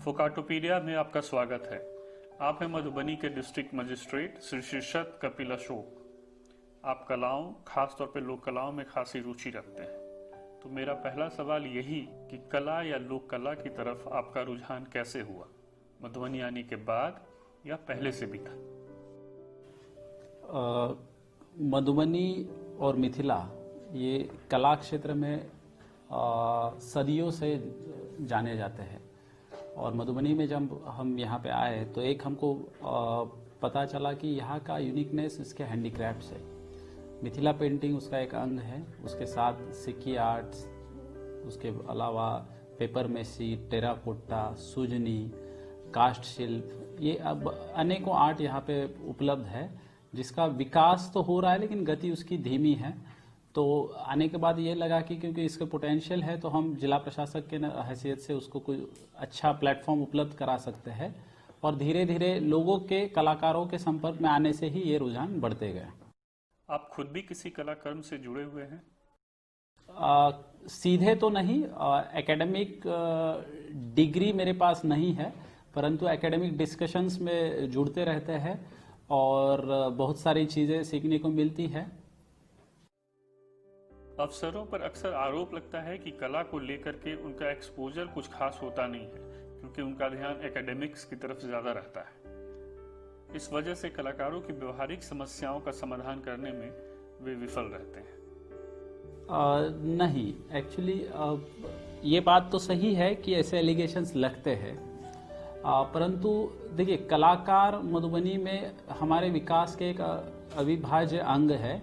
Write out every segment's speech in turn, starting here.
फोकाटोपीडिया में आपका स्वागत है। आप हैं मधुबनी के डिस्ट्रिक्ट मजिस्ट्रेट श्री शीर्षत कपिल अशोक। आप कलाओं, खासतौर पे लोक कलाओं में खासी रुचि रखते हैं। तो मेरा पहला सवाल यही कि कला या लोक कला की तरफ आपका रुझान कैसे हुआ, मधुबनी आने के बाद या पहले से भी था? मधुबनी और मिथिला ये कला क्षेत्र में सदियों से जाने जाते हैं। और मधुबनी में जब हम यहाँ पे आए तो एक हमको पता चला कि यहाँ का यूनिकनेस इसके हैंडीक्राफ्ट्स है। मिथिला पेंटिंग उसका एक अंग है, उसके साथ सिक्की आर्ट्स, उसके अलावा पेपर मेसी, टेराकोटा, सुजनी, कास्ट शिल्प, ये अब अनेकों आर्ट यहाँ पे उपलब्ध है, जिसका विकास तो हो रहा है लेकिन गति उसकी धीमी है। तो आने के बाद ये लगा कि क्योंकि इसका पोटेंशियल है तो हम जिला प्रशासक के हैसियत से उसको कोई अच्छा प्लेटफॉर्म उपलब्ध करा सकते हैं, और धीरे धीरे लोगों के, कलाकारों के संपर्क में आने से ही ये रुझान बढ़ते गए। आप खुद भी किसी कलाकर्म से जुड़े हुए हैं? सीधे तो नहीं, एकेडमिक डिग्री मेरे पास नहीं है, परंतु एकेडमिक डिस्कशंस में जुड़ते रहते हैं और बहुत सारी चीज़ें सीखने को मिलती है। अफसरों पर अक्सर आरोप लगता है कि कला को लेकर के उनका एक्सपोजर कुछ खास होता नहीं है, क्योंकि उनका ध्यान एकेडमिक्स की तरफ ज्यादा रहता है। इस वजह से कलाकारों की व्यवहारिक समस्याओं का समाधान करने में वे विफल रहते हैं। नहीं, एक्चुअली ये बात तो सही है कि ऐसे एलिगेशंस लगते हैं, परंतु देखिए, कलाकार मधुबनी में हमारे विकास के एक अविभाज्य अंग है।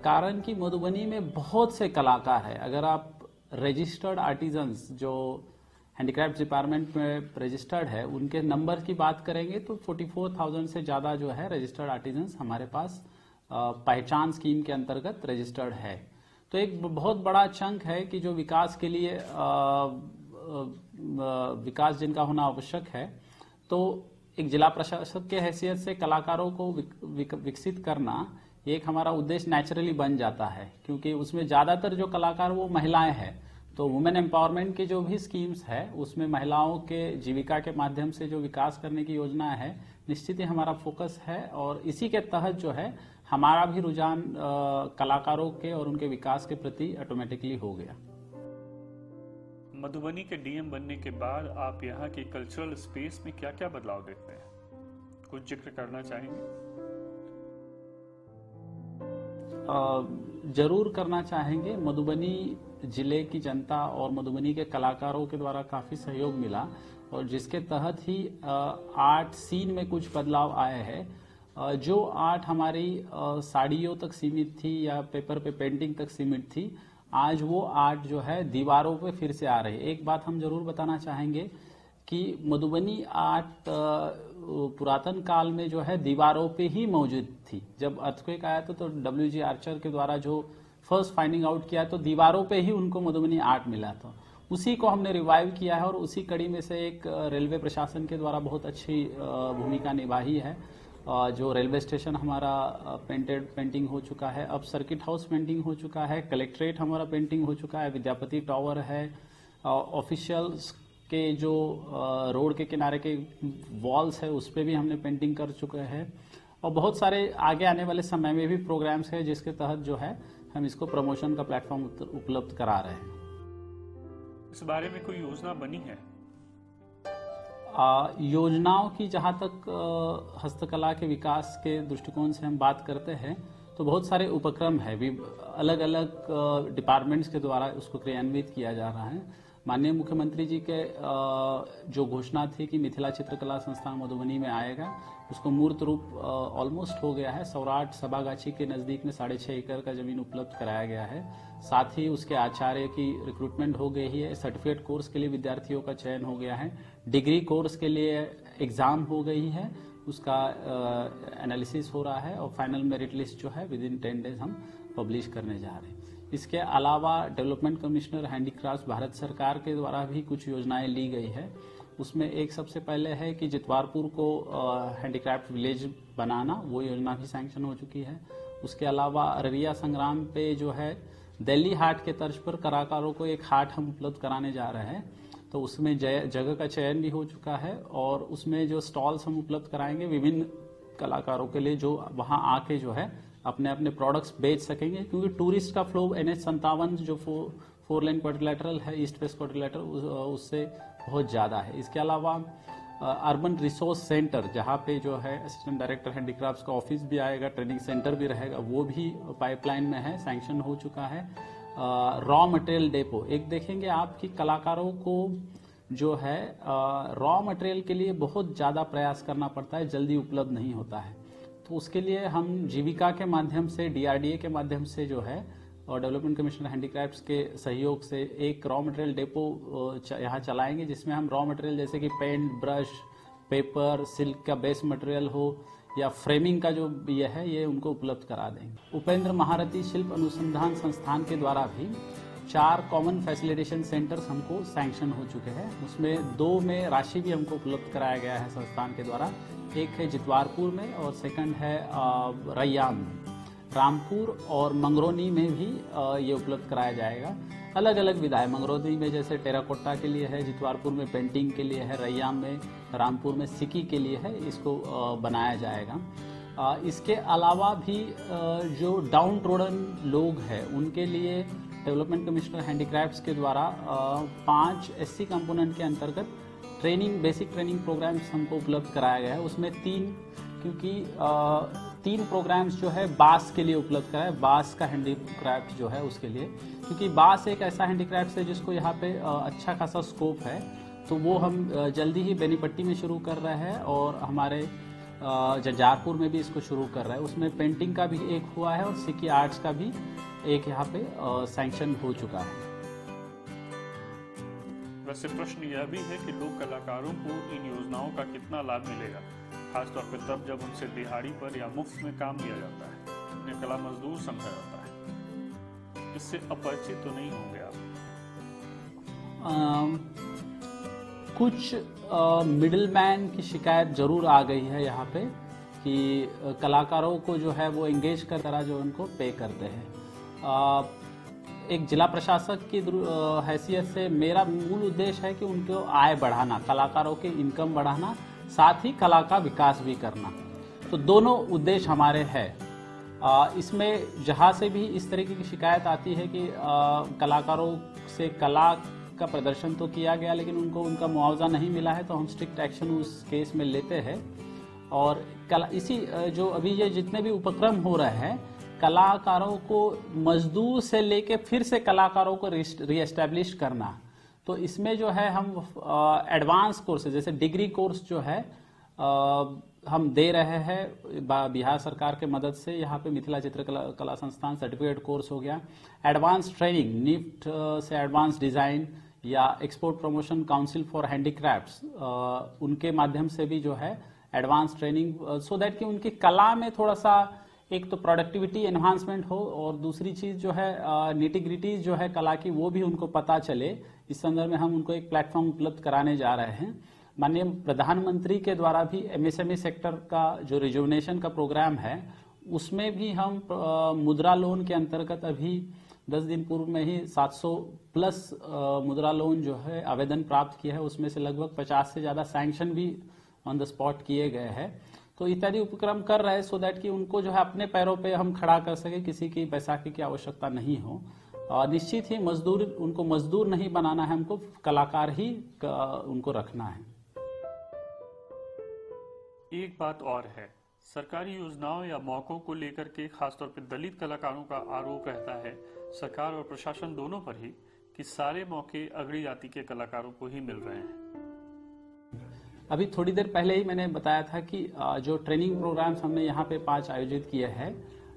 कारण कि मधुबनी में बहुत से कलाकार हैं। अगर आप रजिस्टर्ड आर्टिजन्स जो हैंडीक्राफ्ट डिपार्टमेंट में रजिस्टर्ड है, उनके नंबर की बात करेंगे तो 44,000 से ज़्यादा जो है रजिस्टर्ड आर्टिजन्स हमारे पास पहचान स्कीम के अंतर्गत रजिस्टर्ड है। तो एक बहुत बड़ा चंक है कि जो विकास के लिए विकास जिनका होना आवश्यक है। तो एक जिला प्रशासक के हैसियत से कलाकारों को विकसित करना एक हमारा उद्देश्य नेचुरली बन जाता है, क्योंकि उसमें ज़्यादातर जो कलाकार वो महिलाएं हैं। तो वुमेन एम्पावरमेंट की जो भी स्कीम्स है उसमें महिलाओं के जीविका के माध्यम से जो विकास करने की योजना है, निश्चित ही हमारा फोकस है, और इसी के तहत जो है हमारा भी रुझान कलाकारों के और उनके विकास के प्रति ऑटोमेटिकली हो गया। मधुबनी के डीएम बनने के बाद आप यहाँ की कल्चरल स्पेस में क्या क्या बदलाव देखते हैं, कुछ जिक्र करना चाहेंगे? जरूर करना चाहेंगे। मधुबनी जिले की जनता और मधुबनी के कलाकारों के द्वारा काफ़ी सहयोग मिला, और जिसके तहत ही आर्ट सीन में कुछ बदलाव आए हैं। जो आर्ट हमारी साड़ियों तक सीमित थी या पेपर पे पेंटिंग तक सीमित थी, आज वो आर्ट जो है दीवारों पे फिर से आ रही है। एक बात हम जरूर बताना चाहेंगे कि मधुबनी आर्ट पुरातन काल में जो है दीवारों पे ही मौजूद थी। जब अर्थक्वेक आया था तो WG आर्चर के द्वारा जो फर्स्ट फाइंडिंग आउट किया तो दीवारों पे ही उनको मधुबनी आर्ट मिला था। उसी को हमने रिवाइव किया है, और उसी कड़ी में से एक रेलवे प्रशासन के द्वारा बहुत अच्छी भूमिका निभाई है। जो रेलवे स्टेशन हमारा पेंटिंग हो चुका है, अब सर्किट हाउस पेंटिंग हो चुका है, कलेक्ट्रेट हमारा पेंटिंग हो चुका है, विद्यापति टावर है, ऑफिशियल्स के जो रोड के किनारे के वॉल्स है उस पर भी हमने पेंटिंग कर चुके हैं, और बहुत सारे आगे आने वाले समय में भी प्रोग्राम्स है जिसके तहत जो है हम इसको प्रमोशन का प्लेटफॉर्म उपलब्ध करा रहे हैं। इस बारे में कोई योजना बनी है? योजनाओं की जहाँ तक हस्तकला के विकास के दृष्टिकोण से हम बात करते हैं तो बहुत सारे उपक्रम है, भी अलग अलग डिपार्टमेंट्स के द्वारा उसको क्रियान्वित किया जा रहा है। माननीय मुख्यमंत्री जी के जो घोषणा थी कि मिथिला चित्रकला संस्थान मधुबनी में आएगा, उसको मूर्त रूप ऑलमोस्ट हो गया है। सौराठ सभागाछी के नज़दीक में 6.5 एकड़ का जमीन उपलब्ध कराया गया है। साथ ही उसके आचार्य की रिक्रूटमेंट हो गई है, सर्टिफिकेट कोर्स के लिए विद्यार्थियों का चयन हो गया है, डिग्री कोर्स के लिए एग्ज़ाम हो गई है, उसका एनालिसिस हो रहा है, और फाइनल मेरिट लिस्ट जो है विदिन 10 डेज हम पब्लिश करने जा रहे हैं। इसके अलावा डेवलपमेंट कमिश्नर हैंडीक्राफ्ट भारत सरकार के द्वारा भी कुछ योजनाएं ली गई है। उसमें एक सबसे पहले है कि जितवारपुर को हैंडीक्राफ्ट विलेज बनाना, वो योजना भी सैंक्शन हो चुकी है। उसके अलावा अररिया संग्राम पे जो है दिल्ली हाट के तर्ज पर कलाकारों को एक हाट हम उपलब्ध कराने जा रहे हैं। तो उसमें जगह का चयन भी हो चुका है और उसमें जो स्टॉल्स हम उपलब्ध कराएंगे विभिन्न कलाकारों के लिए जो वहां आके जो है अपने अपने प्रोडक्ट्स बेच सकेंगे, क्योंकि टूरिस्ट का फ्लो NH57 जो 4 लेन क्वाड्रिलेटरल है, ईस्ट वेस्ट क्वाड्रिलेटरल, उससे बहुत ज़्यादा है। इसके अलावा अर्बन रिसोर्स सेंटर जहाँ पे जो है असिस्टेंट डायरेक्टर हैंडीक्राफ्ट्स का ऑफिस भी आएगा, ट्रेनिंग सेंटर भी रहेगा, वो भी पाइपलाइन में है, सैंक्शन हो चुका है। रॉ मटेरियल डेपो एक देखेंगे आपकी कलाकारों को जो है रॉ मटेरियल के लिए बहुत ज़्यादा प्रयास करना पड़ता है, जल्दी उपलब्ध नहीं होता है। तो उसके लिए हम जीविका के माध्यम से, DRDA के माध्यम से जो है और डेवलपमेंट कमीशन हैंडीक्राफ्ट्स के सहयोग से एक रॉ मटेरियल डेपो यहाँ चलाएंगे, जिसमें हम रॉ मटेरियल जैसे कि पेंट, ब्रश, पेपर, सिल्क का बेस मटेरियल हो या फ्रेमिंग का जो ये है ये उनको उपलब्ध करा देंगे। उपेंद्र महारथी शिल्प अनुसंधान संस्थान के द्वारा भी 4 कॉमन फैसिलिटेशन सेंटर्स हमको सैंक्शन हो चुके हैं, उसमें 2 में राशि भी हमको उपलब्ध कराया गया है संस्थान के द्वारा। एक है जितवारपुर में और सेकंड है रैयाम में। रामपुर और मंगरौनी में भी ये उपलब्ध कराया जाएगा। अलग अलग विधा है, मंगरौनी में जैसे टेराकोटा के लिए है, जितवारपुर में पेंटिंग के लिए है, रैयाम में, रामपुर में सिक्की के लिए है, इसको बनाया जाएगा। इसके अलावा भी जो डाउन ट्रोडन लोग हैं उनके लिए डेवलपमेंट कमिश्नर हैंडीक्राफ्ट्स के द्वारा 5 SC कंपोनेंट के अंतर्गत बेसिक ट्रेनिंग प्रोग्राम्स हमको उपलब्ध कराया गया है। उसमें 3 प्रोग्राम्स जो है बांस के लिए उपलब्ध कराया है, बांस का हैंडीक्राफ्ट जो है उसके लिए, क्योंकि बांस एक ऐसा हैंडीक्राफ्ट है जिसको यहाँ पे अच्छा खासा स्कोप है। तो वो हम जल्दी ही बेनीपट्टी में शुरू कर रहे हैं और हमारे जजारपुर में भी इसको शुरू कर रहे हैं। उसमें पेंटिंग का भी एक हुआ है और सिक्की आर्ट्स का भी एक यहाँ पे सैंक्शन हो चुका है। वैसे प्रश्न यह भी है कि लोक कलाकारों को इन योजनाओं का कितना लाभ मिलेगा, खासतौर पर तब जब उनसे दिहाड़ी पर या मुफ्त में काम दिया जाता है, उन्हें कला मजदूर समझा जाता है। इससे अपरिचित तो नहीं होंगे आप? कुछ मिडिलमैन की शिकायत जरूर आ गई है यहाँ पे कि कलाकारों को जो है वो एंगेज कर तरह जो उनको पे करते हैं। एक जिला प्रशासक की हैसियत से मेरा मूल उद्देश्य है कि उनको आय बढ़ाना, कलाकारों के इनकम बढ़ाना, साथ ही कला का विकास भी करना। तो दोनों उद्देश्य हमारे हैं। इसमें जहाँ से भी इस तरीके की शिकायत आती है कि कलाकारों से कला का प्रदर्शन तो किया गया लेकिन उनको उनका मुआवजा नहीं मिला है, तो हम स्ट्रिक्ट एक्शन उस केस में लेते हैं। और इसी जो अभी ये जितने भी उपक्रम हो रहे हैं, कलाकारों को मजदूर से लेके फिर से कलाकारों को रीएस्टैब्लिश करना, तो इसमें जो है हम एडवांस कोर्स जैसे डिग्री कोर्स जो है हम दे रहे हैं बिहार सरकार के मदद से। यहाँ पे मिथिला चित्रकला कला संस्थान सर्टिफिकेट कोर्स हो गया, एडवांस ट्रेनिंग निफ्ट से एडवांस डिजाइन या export promotion council for handicrafts, उनके माध्यम से भी जो है एडवांस ट्रेनिंग, सो दैट कि उनकी कला में थोड़ा सा एक तो प्रोडक्टिविटी एनहांसमेंट हो और दूसरी चीज जो है निटिग्रिटीज जो है कला की वो भी उनको पता चले। इस संदर्भ में हम उनको एक प्लेटफॉर्म उपलब्ध कराने जा रहे हैं। माननीय प्रधानमंत्री के द्वारा भी MSME सेक्टर का जो रिजुवनेशन का प्रोग्राम है उसमें भी हम मुद्रा लोन के अंतर्गत अभी 10 दिन पूर्व में ही 700 प्लस मुद्रा लोन जो है आवेदन प्राप्त किया है, उसमें से लगभग 50 से ज्यादा सैंक्शन भी ऑन द स्पॉट किए गए हैं। तो इत्यादि उपक्रम कर रहे हैं सो दैट कि उनको जो है अपने पैरों पे हम खड़ा कर सके, किसी की बैसाखी की आवश्यकता नहीं हो। निश्चित ही उनको मजदूर नहीं बनाना है, हमको कलाकार ही उनको रखना है। एक बात और है, सरकारी योजनाओं या मौकों को लेकर के खासतौर पर दलित कलाकारों का आरोप रहता है सरकार और प्रशासन दोनों पर ही कि सारे मौके अगड़ी जाति के कलाकारों को ही मिल रहे हैं। अभी थोड़ी देर पहले ही मैंने बताया था कि जो ट्रेनिंग प्रोग्राम्स हमने यहाँ पे 5 आयोजित किए हैं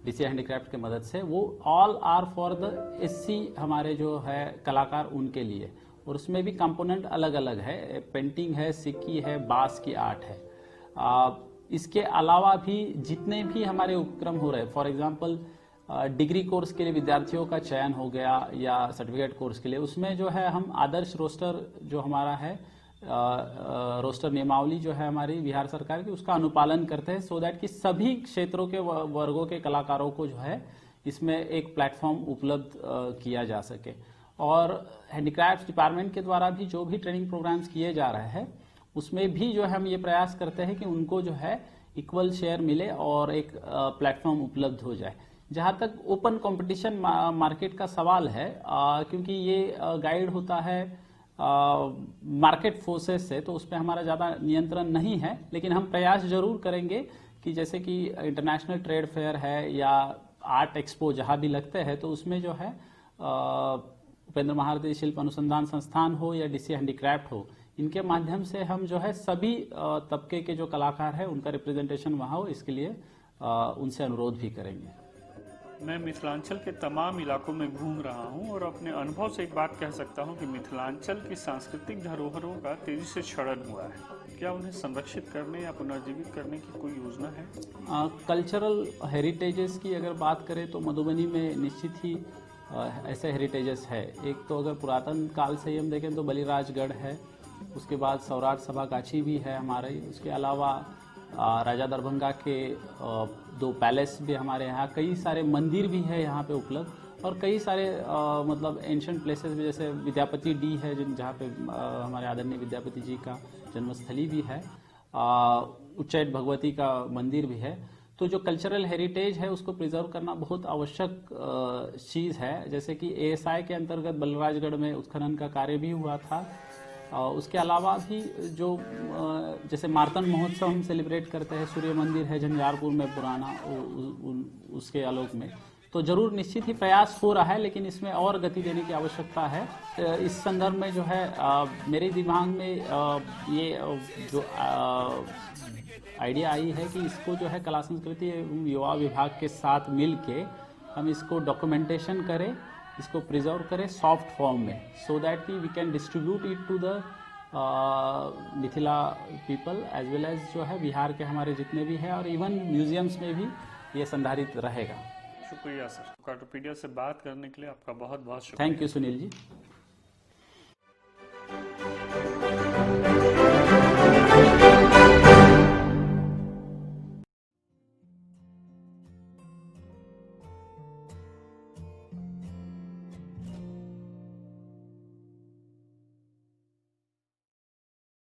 DCI हैंडीक्राफ्ट के मदद से, वो all are for the SC हमारे जो है कलाकार उनके लिए, और उसमें भी कंपोनेंट अलग अलग है, पेंटिंग है, सिक्की है, बांस की आर्ट है। इसके अलावा भी जितने भी हमारे उपक्रम हो रहे हैं, फॉर एग्जांपल डिग्री कोर्स के लिए विद्यार्थियों का चयन हो गया या सर्टिफिकेट कोर्स के लिए, उसमें जो है हम आदर्श रोस्टर जो हमारा है रोस्टर नियमावली जो है हमारी बिहार सरकार की, उसका अनुपालन करते हैं सो दैट कि सभी क्षेत्रों के वर्गों के कलाकारों को जो है इसमें एक प्लेटफॉर्म उपलब्ध किया जा सके। और हैंडीक्राफ्ट डिपार्टमेंट के द्वारा भी जो भी ट्रेनिंग प्रोग्राम्स किए जा रहे हैं उसमें भी जो है हम ये प्रयास करते हैं कि उनको जो है इक्वल शेयर मिले और एक प्लेटफॉर्म उपलब्ध हो जाए। जहां तक ओपन कंपटीशन मार्केट का सवाल है, क्योंकि ये गाइड होता है मार्केट फोर्सेस से, तो उस पर हमारा ज़्यादा नियंत्रण नहीं है, लेकिन हम प्रयास जरूर करेंगे कि जैसे कि इंटरनेशनल ट्रेड फेयर है या आर्ट एक्सपो जहां भी लगते हैं तो उसमें जो है उपेंद्र महारथी शिल्प अनुसंधान संस्थान हो या डीसी हैंडीक्राफ्ट हो, इनके माध्यम से हम जो है सभी तबके के जो कलाकार हैं उनका रिप्रेजेंटेशन वहां हो, इसके लिए उनसे अनुरोध भी करेंगे। मैं मिथिलांचल के तमाम इलाकों में घूम रहा हूं और अपने अनुभव से एक बात कह सकता हूं कि मिथिलांचल की सांस्कृतिक धरोहरों का तेजी से क्षरण हुआ है। क्या उन्हें संरक्षित करने या पुनर्जीवित करने की कोई योजना है? कल्चरल हेरिटेजेस की अगर बात करें तो मधुबनी में निश्चित ही ऐसे हेरिटेजेस है। एक तो अगर पुरातन काल से ही हम देखें तो बलिराजगढ़ है, उसके बाद सौराठ सभागाछी भी है हमारे, उसके अलावा राजा दरभंगा के 2 पैलेस भी हमारे यहाँ, कई सारे मंदिर भी है यहाँ पे उपलब्ध, और कई सारे मतलब एंशिएंट प्लेसेस भी, जैसे विद्यापति डी है जहाँ पे हमारे आदरणीय विद्यापति जी का जन्मस्थली भी है, उच्चैठ भगवती का मंदिर भी है। तो जो कल्चरल हेरिटेज है उसको प्रिजर्व करना बहुत आवश्यक चीज़ है। जैसे कि एएसआई के अंतर्गत बलराजगढ़ में उत्खनन का कार्य भी हुआ था। उसके अलावा भी जो जैसे मार्तंड महोत्सव हम सेलिब्रेट करते हैं, सूर्य मंदिर है झंझारपुर में पुराना, उसके आलोक में, तो जरूर निश्चित ही प्रयास हो रहा है, लेकिन इसमें और गति देने की आवश्यकता है। इस संदर्भ में जो है मेरे दिमाग में ये जो आइडिया आई है कि इसको जो है कला संस्कृति एवं युवा विभाग के साथ मिल के हम इसको डॉक्यूमेंटेशन करें, इसको प्रिजर्व करें सॉफ्ट फॉर्म में, so that we can distribute it to the Mithila people as well as जो है बिहार के हमारे जितने भी हैं, और इवन म्यूजियम्स में भी ये संधारित रहेगा। शुक्रिया सर, कार्टोपीडिया से बात करने के लिए आपका बहुत बहुत शुक्रिया। Thank you Sunil ji.